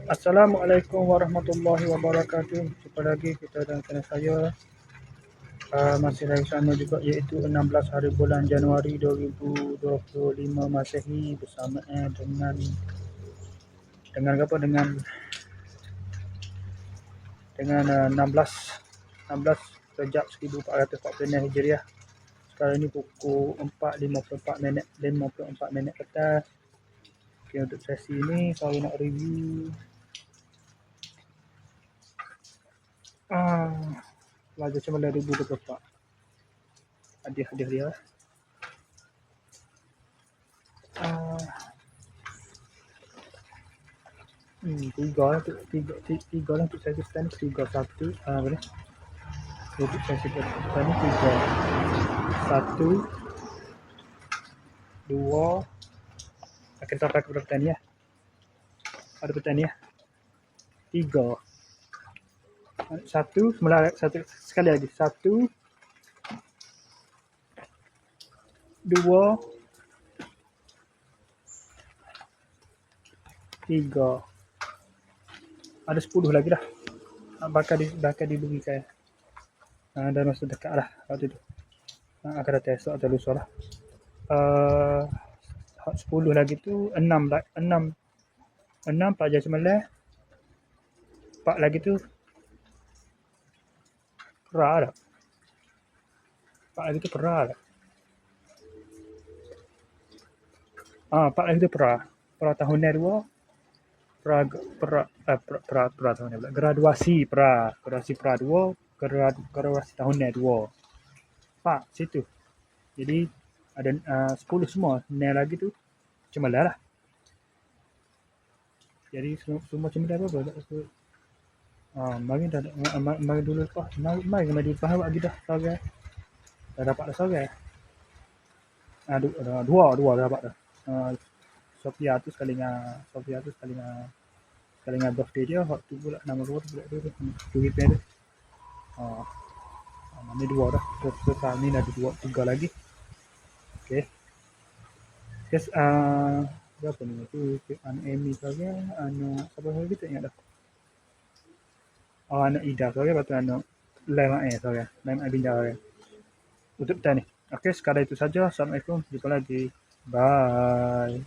Assalamualaikum warahmatullahi wabarakatuh. Jumpa lagi kita dan channel saya. Masih lagi sama juga, iaitu 16 hari bulan Januari 2025 Masehi, bersama dengan apa, dengan 16 Rejab 1446 Hijriah. Sekarang ini pukul 4.54 minit petang. Okay, untuk sesi ini saya nak review Pelajar Cemerlang 2024. Hadiah dia. Tiga lah untuk sesi petang ni. Satu. Boleh. Untuk sesi petang ni 3. 1, 2. Kita pakai pada petang ni ya. Ada petang ni ya. 3. 1. Sekali lagi. 1, 2, 3. Ada 10 lagi dah. Bakal diberikan. Dah masa dekat lah waktu tu. Akan datang esok atau lusa lah. 10 lagi tu 6 pelajar Cemerlang. 4 lagi tu Perak dah. 4 lagi tu Perak dah. 4 lagi tu Perak tahunan 2. Perak tahunan pula. Graduasi Perak 2. Graduasi tahunan 2. 4 situ. Jadi ada 10 semua. 9 lagi tu Cemerlang lah. Jadi semua Cemerlang apa? Mari dulu lepas. Mari lepas awak lagi dah sorang. Dah dapat dah sorang. Dua dah dapat dah. Sophia tu sekali dengan birthday dia. Waktu pula nama dua tu pula tu. Weekend tu. Ni 2 dah. Sekarang ni ada 3 lagi. Okay. Yes, berapa ni? Tu Amy sorang. Siapa lagi tak ingat dah. Anak Ida sorang. Lepas tu anak Lai sorang. Lai Binda sorang. Untuk petang ni. Okay, sekadar itu saja. Assalamualaikum. Jumpa lagi. Bye.